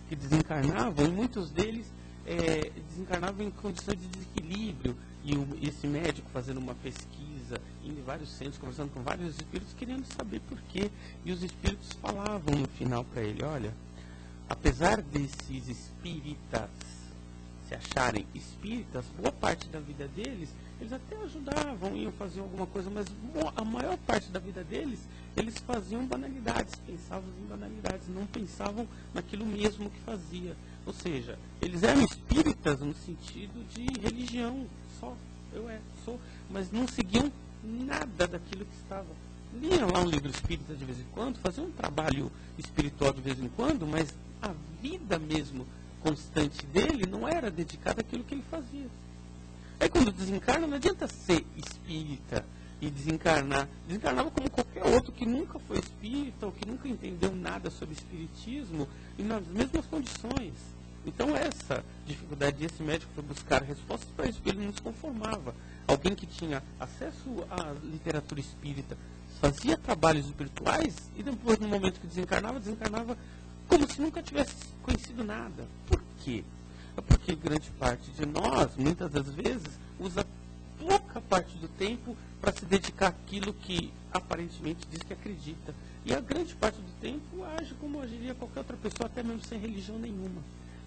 que desencarnavam, e muitos deles desencarnavam em condições de desequilíbrio, e esse médico fazendo uma pesquisa, indo em vários centros, conversando com vários espíritos, querendo saber por quê. E os espíritos falavam no final para ele, olha, apesar desses espíritas se acharem espíritas, boa parte da vida deles, eles até ajudavam, iam fazer alguma coisa, mas a maior parte da vida deles, eles faziam banalidades, pensavam em banalidades, não pensavam naquilo mesmo que fazia. Ou seja, eles eram espíritas no sentido de religião, só, sou, mas não seguiam nada daquilo que estava. Liam lá um livro espírita de vez em quando, faziam um trabalho espiritual de vez em quando, mas a vida mesmo constante dele não era dedicada àquilo que ele fazia. Aí quando desencarna, não adianta ser espírita e desencarnar. Desencarnava como qualquer outro que nunca foi espírita ou que nunca entendeu nada sobre espiritismo e nas mesmas condições. Então essa dificuldade, esse médico foi buscar respostas para isso, porque ele não se conformava. Alguém que tinha acesso à literatura espírita, fazia trabalhos espirituais e depois, no momento que desencarnava como se nunca tivesse conhecido nada. Por quê? É porque grande parte de nós, muitas das vezes, usa pouca parte do tempo para se dedicar àquilo que aparentemente diz que acredita. E a grande parte do tempo age como agiria qualquer outra pessoa, até mesmo sem religião nenhuma.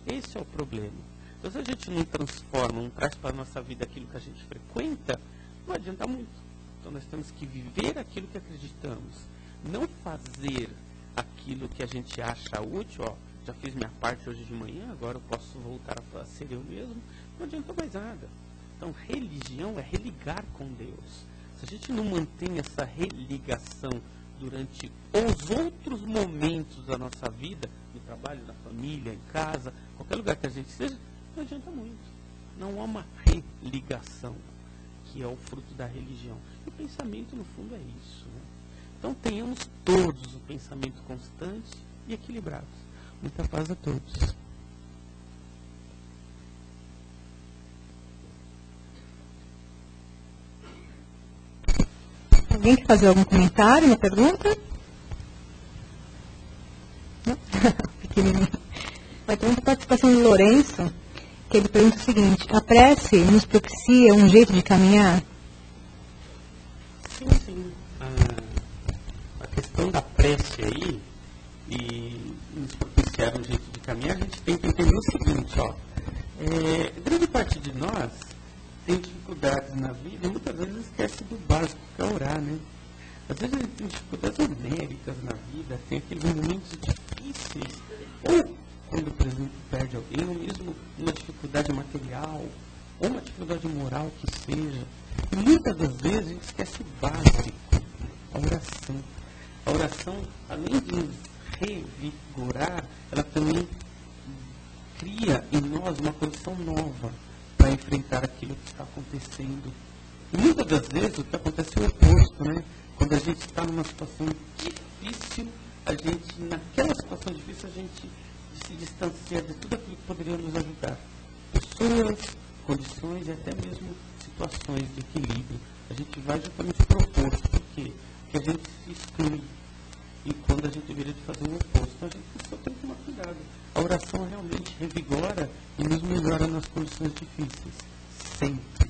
Esse é o problema. Então, se a gente não transforma, não traz para a nossa vida aquilo que a gente frequenta, não adianta muito. Então, nós temos que viver aquilo que acreditamos. Não fazer aquilo que a gente acha útil, já fiz minha parte hoje de manhã, agora eu posso voltar a ser eu mesmo, não adianta mais nada. Então, religião é religar com Deus. Se a gente não mantém essa religação durante os outros momentos da nossa vida, no trabalho, na família, em casa, qualquer lugar que a gente seja, não adianta muito. Não há uma religação, que é o fruto da religião. E o pensamento, no fundo, é isso, né? Então, tenhamos todos o pensamento constante e equilibrado. Muita paz a todos. Alguém quer fazer algum comentário, uma pergunta? Não? Pequenininho. Vai ter uma participação do Lourenço, que ele pergunta o seguinte: a prece nos propicia um jeito de caminhar? Sim, sim. A questão da prece aí e nos propiciar um jeito de caminhar, a gente tem que entender o seguinte, grande parte de nós tem dificuldades na vida e muitas vezes esquece do básico, que é orar, né? Às vezes a gente tem dificuldades homéricas na vida, tem aqueles momentos difíceis, ou quando, por exemplo, perde alguém, ou mesmo uma dificuldade material, ou uma dificuldade moral que seja. E muitas das vezes a gente esquece o básico, a oração. A oração, além de nos revigorar, ela também cria em nós uma condição nova para enfrentar aquilo que está acontecendo. E muitas das vezes o que acontece é o oposto, né? Quando a gente está numa situação difícil, naquela situação difícil, a gente se distancia de tudo aquilo que poderia nos ajudar. Pessoas, condições e até mesmo situações de equilíbrio. A gente vai justamente para o oposto. Por quê? Porque a gente se exclui. E quando a gente deveria de fazer o oposto, então a gente só tem que tomar cuidado. A oração realmente revigora e nos melhora nas condições difíceis. Sempre.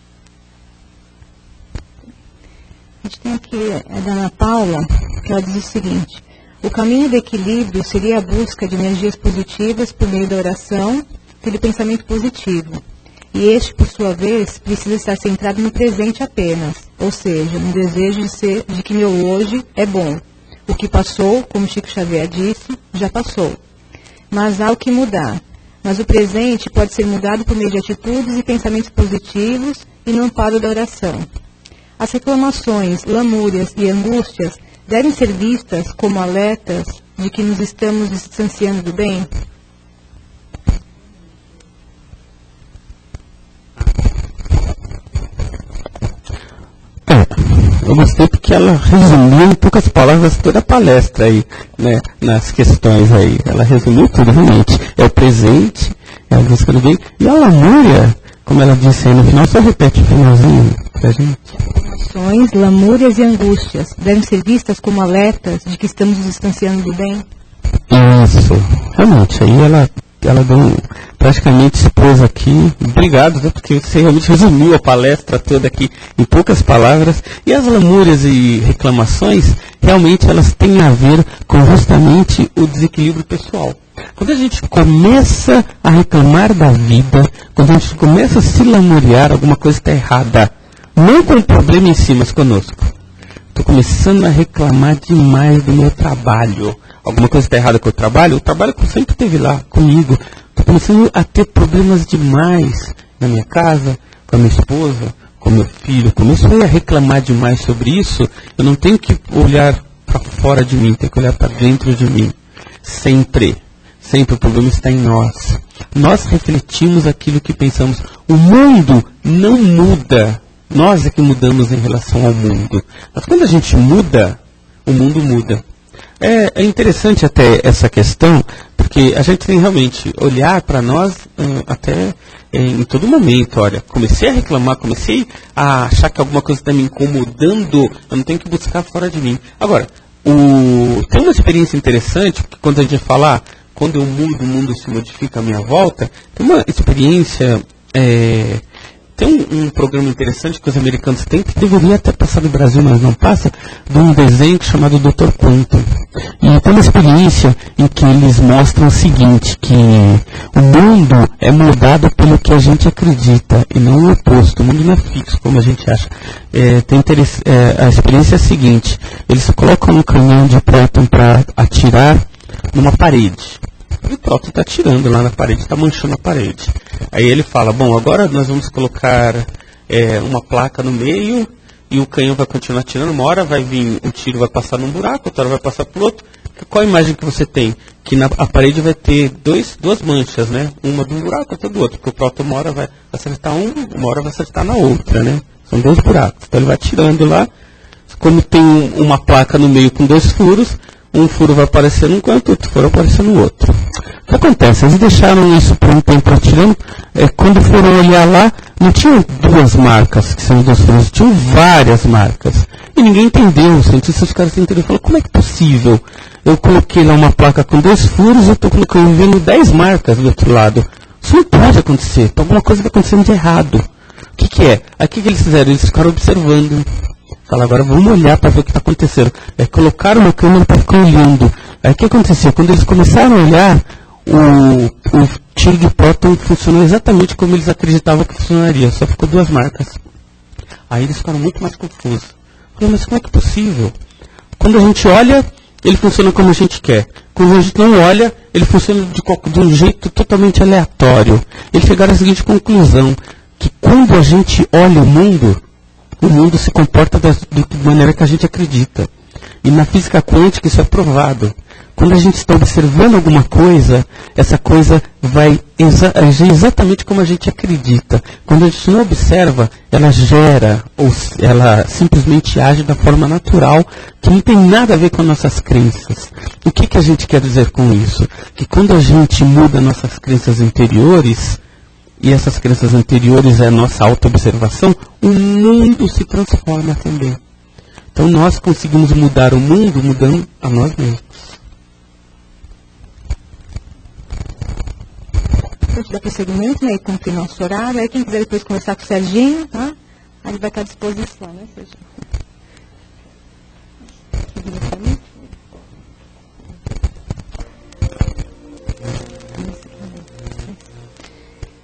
A gente tem aqui a da Ana Paula, que ela diz o seguinte: o caminho do equilíbrio seria a busca de energias positivas por meio da oração e do pensamento positivo. E este, por sua vez, precisa estar centrado no presente apenas, ou seja, no desejo de que meu hoje é bom. O que passou, como Chico Xavier disse, já passou. Mas há o que mudar. Mas o presente pode ser mudado por meio de atitudes e pensamentos positivos e no amparo da oração. As reclamações, lamúrias e angústias devem ser vistas como alertas de que nos estamos distanciando do bem? Eu gostei porque ela resumiu em poucas palavras toda a palestra aí, né, nas questões aí. Ela resumiu tudo, realmente. É o presente, é a busca do bem. E a lamúria, como ela disse aí no final, só repete o finalzinho pra gente. Emoções, lamúrias e angústias devem ser vistas como alertas de que estamos nos distanciando do bem? Isso, realmente. Aí ela ela praticamente expôs aqui. Obrigado, né, porque você realmente resumiu a palestra toda aqui em poucas palavras. E as lamúrias e reclamações, realmente elas têm a ver com justamente o desequilíbrio pessoal. Quando a gente começa a reclamar da vida, quando a gente começa a se lamuriar, alguma coisa está errada. Não com o problema em si, mas conosco. Estou começando a reclamar demais do meu trabalho. Alguma coisa está errada com o trabalho sempre esteve lá comigo. Estou começando a ter problemas demais na minha casa, com a minha esposa, com meu filho. Comecei a reclamar demais sobre isso. Eu não tenho que olhar para fora de mim, tenho que olhar para dentro de mim. Sempre o problema está em nós. Nós refletimos aquilo que pensamos. O mundo não muda. Nós é que mudamos em relação ao mundo. Mas quando a gente muda, o mundo muda. É interessante até essa questão, porque a gente tem realmente olhar para nós até em todo momento. Olha, comecei a reclamar, comecei a achar que alguma coisa está me incomodando, eu não tenho que buscar fora de mim. Agora, tem uma experiência interessante, porque quando a gente fala, quando eu mudo, o mundo se modifica à minha volta, tem uma experiência... Tem um programa interessante que os americanos têm, que deveria até passar no Brasil, mas não passa, de um desenho chamado Dr. Quantum. E tem uma experiência em que eles mostram o seguinte, que o mundo é moldado pelo que a gente acredita, e não o oposto. O mundo não é fixo, como a gente acha. A experiência é a seguinte, eles colocam um canhão de próton para atirar numa parede. E o próton está atirando lá na parede, está manchando a parede. Aí ele fala, bom, agora nós vamos colocar uma placa no meio e o canhão vai continuar atirando. Uma hora vai vir, um tiro vai passar num buraco, outra hora vai passar para o outro. Qual a imagem que você tem? Que a parede vai ter duas manchas, né? Uma de um buraco, outra do outro. Porque o próton uma hora vai acertar uma hora vai acertar na outra, né? São 2 buracos. Então ele vai atirando lá. Como tem uma placa no meio com 2 furos, um furo vai aparecer num canto, outro furo vai aparecer no outro. O que acontece? Eles deixaram isso por um tempo atirando. Quando foram olhar lá, não tinham 2 marcas, que são 2 furos, tinham várias marcas. E ninguém entendeu. Os cientistas ficaram sem entender. Falaram, como é que é possível? Eu coloquei lá uma placa com 2 furos e eu estou vendo 10 marcas do outro lado. Isso não pode acontecer. Então, alguma coisa está acontecendo de errado. O que é? Aí o que eles fizeram? Eles ficaram observando. Falaram, agora vamos olhar para ver o que está acontecendo. Colocaram uma câmera para ficar olhando. Aí o que aconteceu? Quando eles começaram a olhar, o tiro de próton funcionou exatamente como eles acreditavam que funcionaria. Só ficou 2 marcas. Aí eles ficaram muito mais confusos. Falaram, mas como é que é possível? Quando a gente olha, ele funciona como a gente quer. Quando a gente não olha, ele funciona de um jeito totalmente aleatório. Eles chegaram à seguinte conclusão, que quando a gente olha o mundo se comporta de maneira que a gente acredita. E na física quântica isso é provado. Quando a gente está observando alguma coisa, essa coisa vai agir exatamente como a gente acredita. Quando a gente não observa, ela gera, ou ela simplesmente age da forma natural, que não tem nada a ver com nossas crenças. O que a gente quer dizer com isso? Que quando a gente muda nossas crenças interiores, e essas crenças anteriores é a nossa auto-observação, o mundo se transforma também. Então nós conseguimos mudar o mundo mudando a nós mesmos. A gente dá prosseguimento, né, e cumprir nosso horário. Aí quem quiser depois conversar com o Serginho, tá? Aí ele vai estar à disposição, né, Serginho?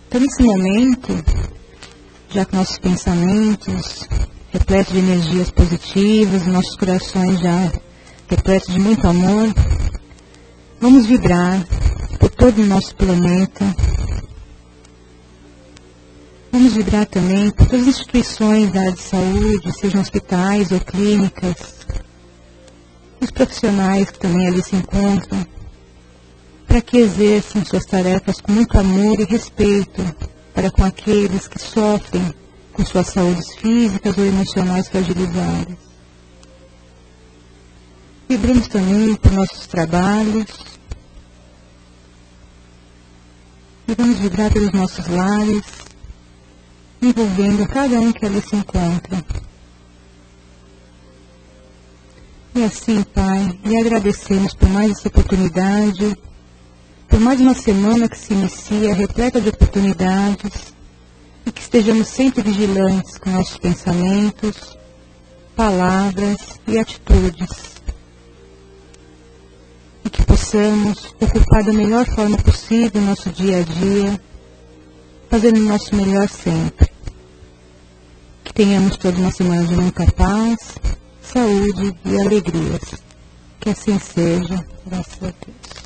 Então, nesse momento, já que nossos pensamentos repletos de energias positivas, nossos corações já repletos de muito amor, vamos vibrar por todo o nosso planeta. Vamos vibrar também por todas as instituições da área de saúde, sejam hospitais ou clínicas, os profissionais que também ali se encontram, para que exerçam suas tarefas com muito amor e respeito para com aqueles que sofrem com suas saúdes físicas ou emocionais fragilizadas. Vibramos também por nossos trabalhos, e vamos vibrar pelos nossos lares, envolvendo cada um que ali se encontra. E assim, Pai, lhe agradecemos por mais essa oportunidade por mais uma semana que se inicia, repleta de oportunidades, e que estejamos sempre vigilantes com nossos pensamentos, palavras e atitudes, e que possamos ocupar da melhor forma possível o nosso dia a dia, fazendo o nosso melhor sempre. Que tenhamos toda uma semana de muita paz, saúde e alegrias. Que assim seja, graças a Deus.